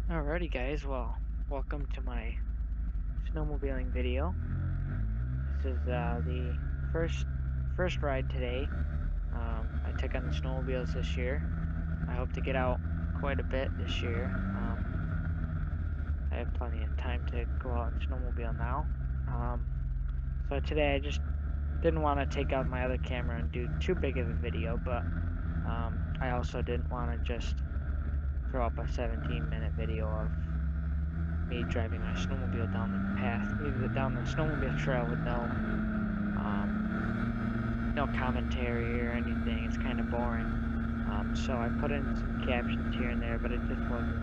Alrighty guys, well, welcome to my snowmobiling video. This is the first ride today. I took on the snowmobiles this year. I hope to get out quite a bit this year. I have plenty of time to go out and snowmobile now. Um, so today I just didn't want to take out my other camera and do too big of a video, but I also didn't want to just throw up a 17-minute video of me driving my snowmobile down the path, down the snowmobile trail with no commentary or anything. It's kind of boring. So I put in some captions here and there, but it just wasn't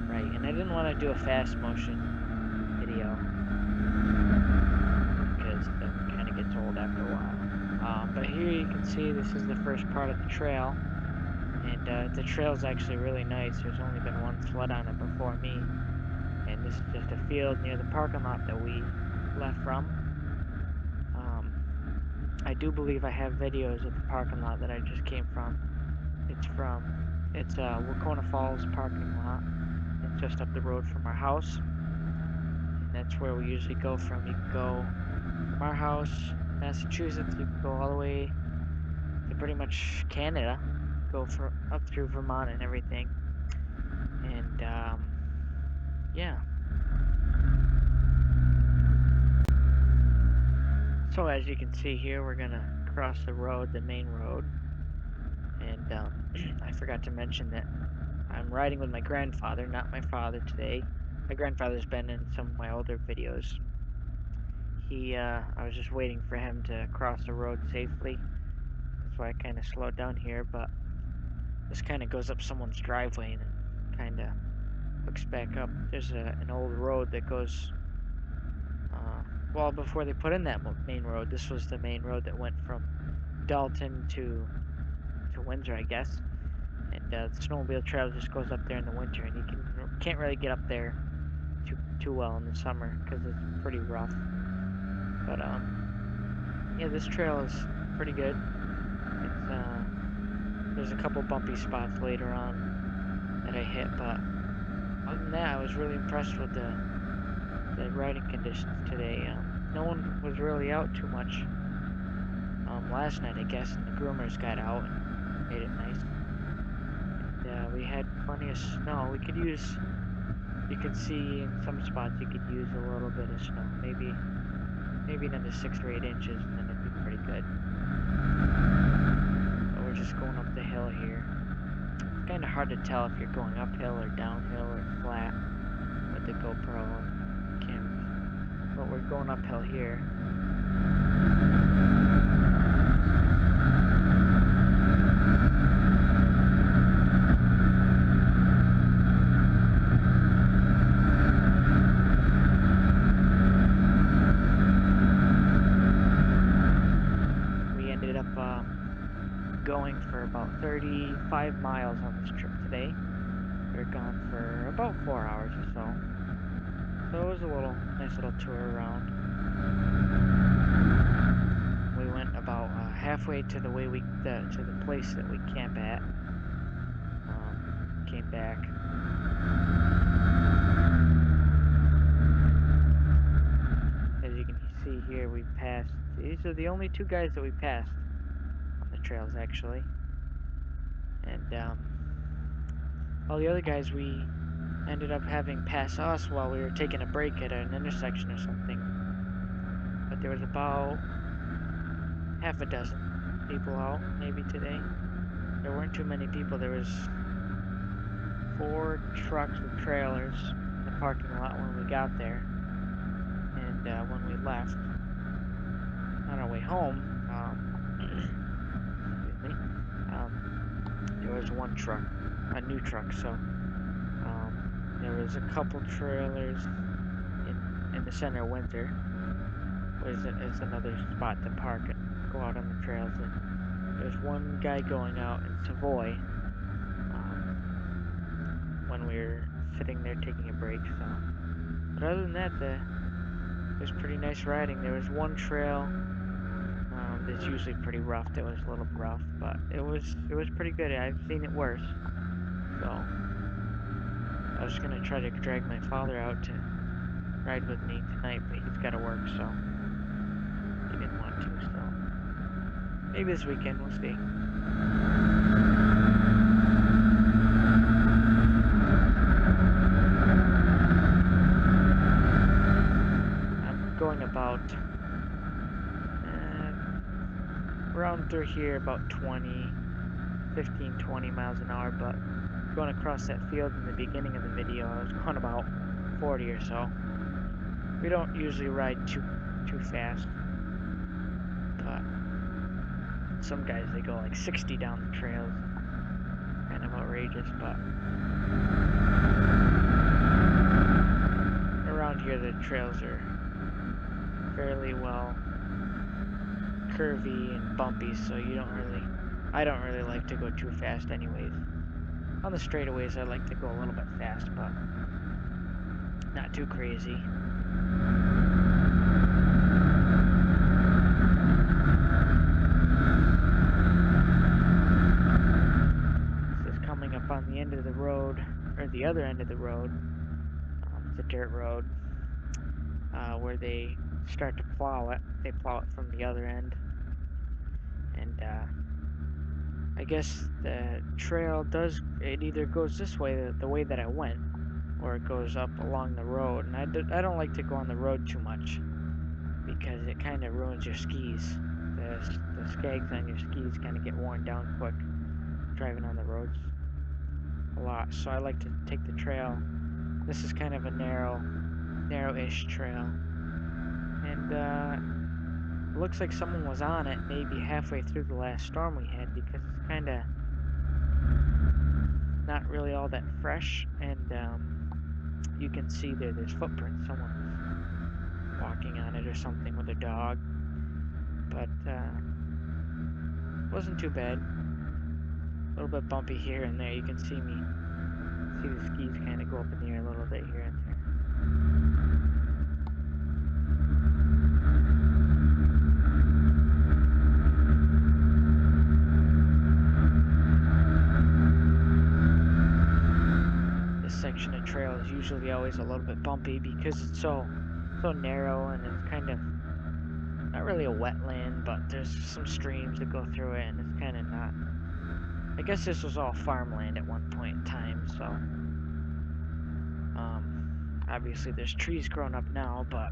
right. And I didn't want to do a fast motion video because that kind of gets old after a while. But here you can see this is the first part of the trail, and the trail is actually really nice. There's only been one sled on it before me. And this is just a field near the parking lot that we left from. I do believe I have videos of the parking lot that I just came from. It's Wacona Falls parking lot. It's just up the road from our house. And that's where we usually go from. You can go from our house, Massachusetts, you can go all the way to pretty much Canada, go for up through Vermont and everything. And yeah. So as you can see here, we're gonna cross the road, the main road, and I forgot to mention that I'm riding with my grandfather, not my father today. My grandfather's been in some of my older videos. I was just waiting for him to cross the road safely. That's why I kind of slowed down here, but this kind of goes up someone's driveway and it kind of hooks back up. There's an old road that goes well, before they put in that main road, this was the main road that went from Dalton to Windsor, I guess. And the snowmobile trail just goes up there in the winter, and you can't really get up there too well in the summer because it's pretty rough. But yeah, this trail is pretty good. It's there's a couple bumpy spots later on that I hit, but other than that, I was really impressed with the riding conditions today. No one was really out too much last night, I guess, and the groomers got out and made it nice. And we had plenty of snow. You could see in some spots you could use a little bit of snow, maybe another 6 or 8 inches, and then it'd be pretty good. But we're just going up the hill here. It's kind of hard to tell if you're going uphill or downhill or flat with the GoPro and cameras. But we're going uphill here. We ended up going for about 35 miles on this trip today. We were gone for about 4 hours or so. So it was a nice little tour around. We went about halfway to the place that we camp at. Came back. As you can see here, we passed. These are the only 2 guys that we passed on the trails, actually. And all the other guys we ended up having pass us while we were taking a break at an intersection or something. But there was about half a dozen people out, maybe today. There weren't too many people. There was 4 trucks with trailers in the parking lot when we got there. And when we left, on our way home, excuse me, there was 1 truck, a new truck, so there was a couple trailers in the center of Windsor. Is another spot to park and go out on the trails. And there's 1 guy going out in Savoy when we were sitting there taking a break. So, but other than that, it was pretty nice riding. There was 1 trail that's usually pretty rough. That was a little rough, but it was pretty good. I've seen it worse. So I was gonna try to drag my father out to ride with me tonight, but he's gotta work, so he didn't want to, so maybe this weekend, we'll see. I'm going about around through here about 15, 20 miles an hour, but going across that field in the beginning of the video, I was going about 40 or so. We don't usually ride too fast, but some guys, they go like 60 down the trails. Kind of outrageous, but around here the trails are fairly well curvy and bumpy, so I don't really like to go too fast anyways. On the straightaways I like to go a little bit fast, but not too crazy. This is coming up on the end of the road, or the other end of the road. It's a dirt road where they start to plow it. They plow it from the other end. And I guess the trail it either goes this way, the way that I went, or it goes up along the road. And I don't like to go on the road too much because it kind of ruins your skis. The skags on your skis kind of get worn down quick driving on the roads a lot. So I like to take the trail. This is kind of a narrow-ish trail. And it looks like someone was on it maybe halfway through the last storm we had, because it's kind of not really all that fresh, and you can see there's footprints. Someone was walking on it or something with a dog, but wasn't too bad. A little bit bumpy here and there. You can see the skis kind of go up in the air a little bit here and there. Section of trail is usually always a little bit bumpy because it's so narrow, and it's kind of not really a wetland, but there's some streams that go through it, and it's kind of not. I guess this was all farmland at one point in time, so obviously there's trees growing up now, but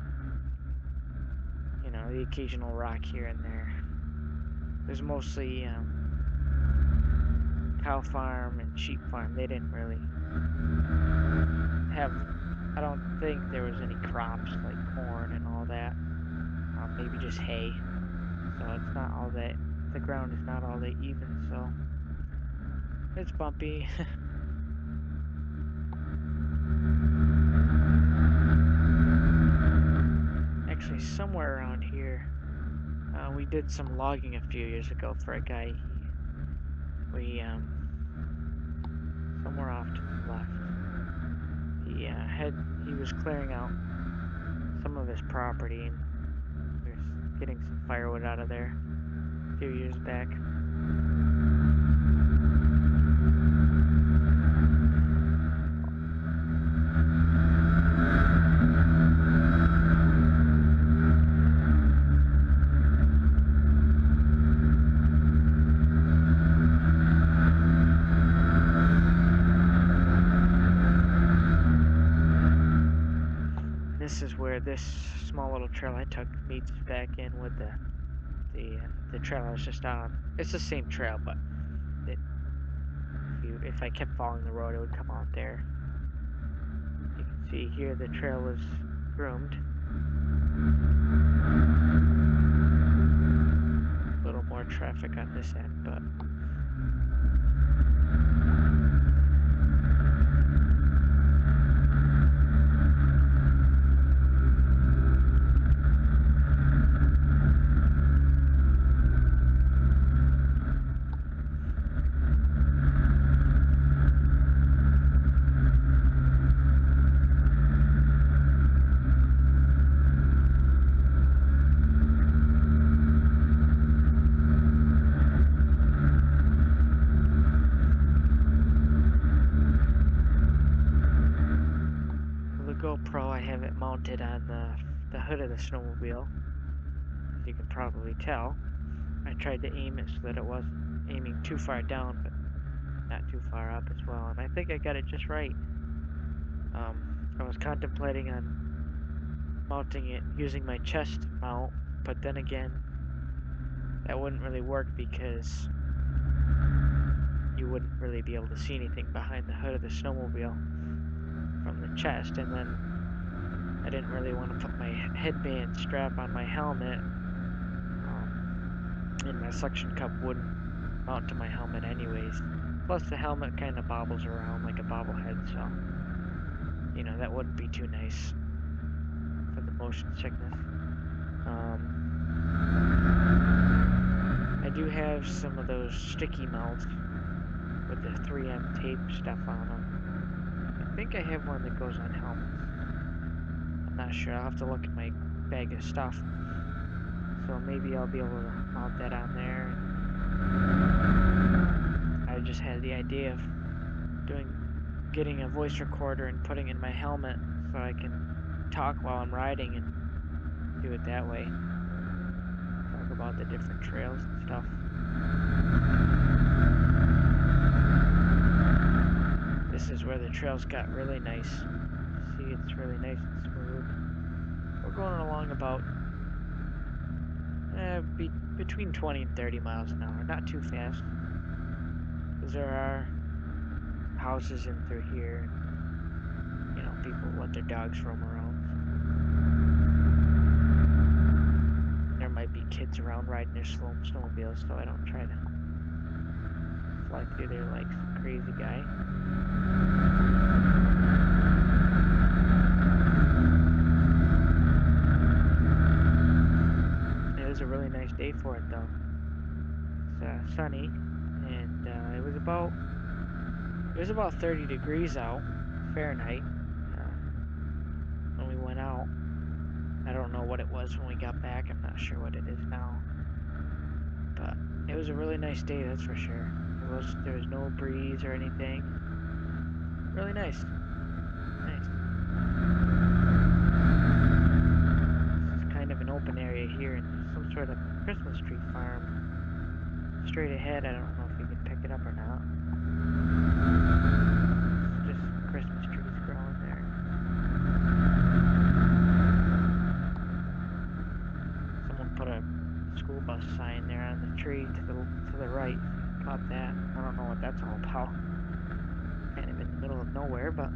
you know, the occasional rock here and there. There's mostly cow farm and sheep farm. They didn't really I don't think there was any crops like corn and all that. Maybe just hay. So it's not all that, the ground is not all that even, so it's bumpy. Actually, somewhere around here, we did some logging a few years ago for a guy. Somewhere off to the left, he was clearing out some of his property, and we were getting some firewood out of there a few years back. This is where this small little trail I took meets back in with the trail I was just on. It's the same trail, but if I kept following the road, it would come out there. You can see here the trail was groomed. A little more traffic on this end, but have it mounted on the hood of the snowmobile, as you can probably tell. I tried to aim it so that it wasn't aiming too far down, but not too far up as well, and I think I got it just right. I was contemplating on mounting it using my chest mount, but then again, that wouldn't really work because you wouldn't really be able to see anything behind the hood of the snowmobile from the chest, and then I didn't really want to put my headband strap on my helmet, and my suction cup wouldn't mount to my helmet anyways. Plus the helmet kind of bobbles around like a bobblehead, so that wouldn't be too nice for the motion sickness. I do have some of those sticky mounts with the 3M tape stuff on them. I think I have one that goes on helmets. I'm not sure. I'll have to look at my bag of stuff. So maybe I'll be able to mount that on there. I just had the idea of getting a voice recorder and putting it in my helmet so I can talk while I'm riding and do it that way. Talk about the different trails and stuff. This is where the trails got really nice. See, it's really nice and smooth. We're going along about between 20 and 30 miles an hour, not too fast. Because there are houses in through here, and people let their dogs roam around. There might be kids around riding their snowmobiles, so I don't try to fly through there like some crazy guy. It was a really nice day for it though. It's sunny, and it was about 30 degrees out Fahrenheit when we went out. I don't know what it was when we got back. I'm not sure what it is now, but it was a really nice day, that's for sure. There was no breeze or anything. Really nice. Nice. It's kind of an open area here, and there's some sort of Christmas tree farm straight ahead. I don't know if you can pick it up or not. It's just Christmas trees growing there. Someone put a school bus sign there on the tree to the right. Caught that. I don't know what that's all about. Kind of in the middle of nowhere, but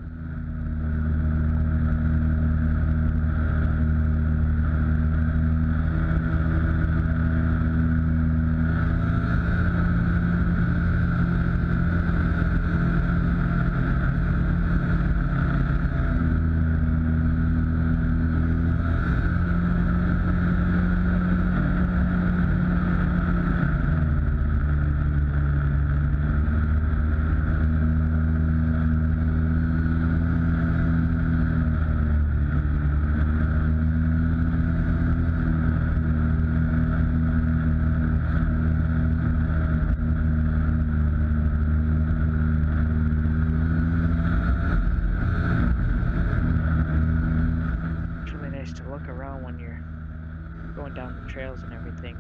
down the trails and everything.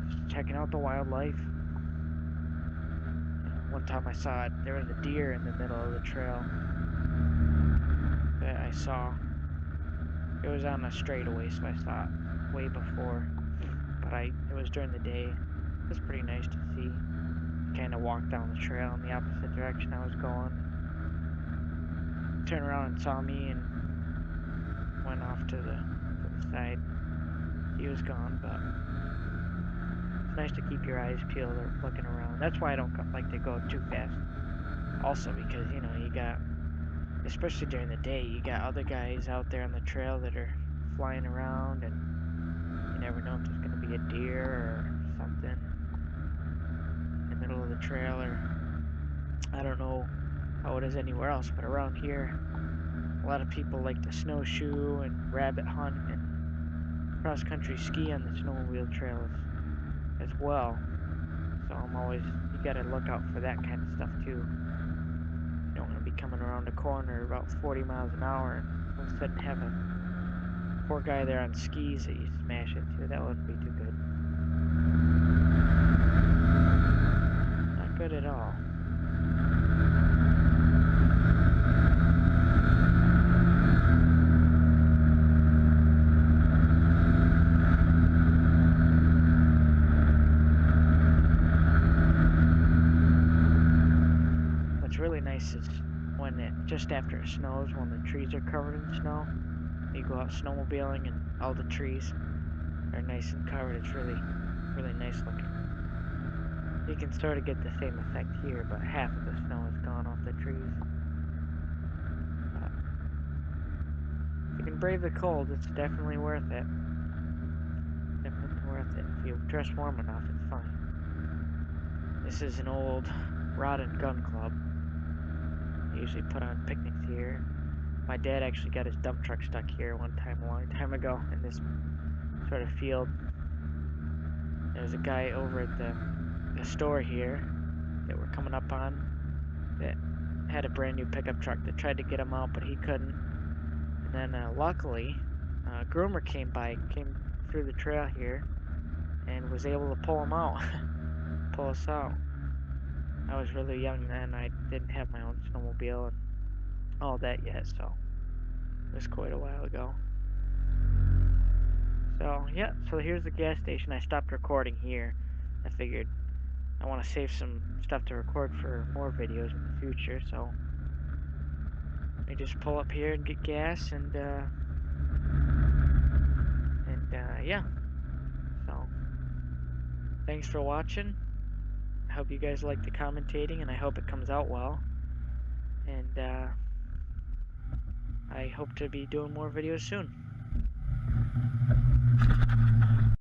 Just checking out the wildlife. One time I saw it, there was a deer in the middle of the trail that I saw. It was on a straightaway, so I saw it way before. But it was during the day. It was pretty nice to see. Kind of walked down the trail in the opposite direction I was going. Turned around and saw me and went off to the side. He was gone, but it's nice to keep your eyes peeled or looking around. That's why I don't like to go too fast. Also because, you got, especially during the day, you got other guys out there on the trail that are flying around, and you never know if there's going to be a deer or something in the middle of the trail, or I don't know how it is anywhere else, but around here, a lot of people like to snowshoe and rabbit hunt and cross-country ski on the snowmobile trails as well. So you gotta look out for that kind of stuff too. You don't want to be coming around a corner about 40 miles an hour and of a sudden have a poor guy there on skis that you smash into. That wouldn't be too good. Not good at all. What's really nice is when just after it snows, when the trees are covered in snow, you go out snowmobiling and all the trees are nice and covered. It's really, really nice looking. You can sort of get the same effect here, but half of the snow is gone off the trees. If you can brave the cold, it's definitely worth it. Definitely worth it. If you dress warm enough, it's fine. This is an old rod and gun club. I usually put on picnics here. My dad actually got his dump truck stuck here one time a long time ago in this sort of field. There's a guy over at the store here that we're coming up on that had a brand new pickup truck that tried to get him out, but he couldn't. And then luckily, a groomer came through the trail here and was able to pull him out, pull us out. I was really young then. I didn't have my own snowmobile and all that yet, so it was quite a while ago. So yeah, so here's the gas station. I stopped recording here. I figured I want to save some stuff to record for more videos in the future, so I just pull up here and get gas, and yeah. So thanks for watching. I hope you guys like the commentating, and I hope it comes out well. And I hope to be doing more videos soon.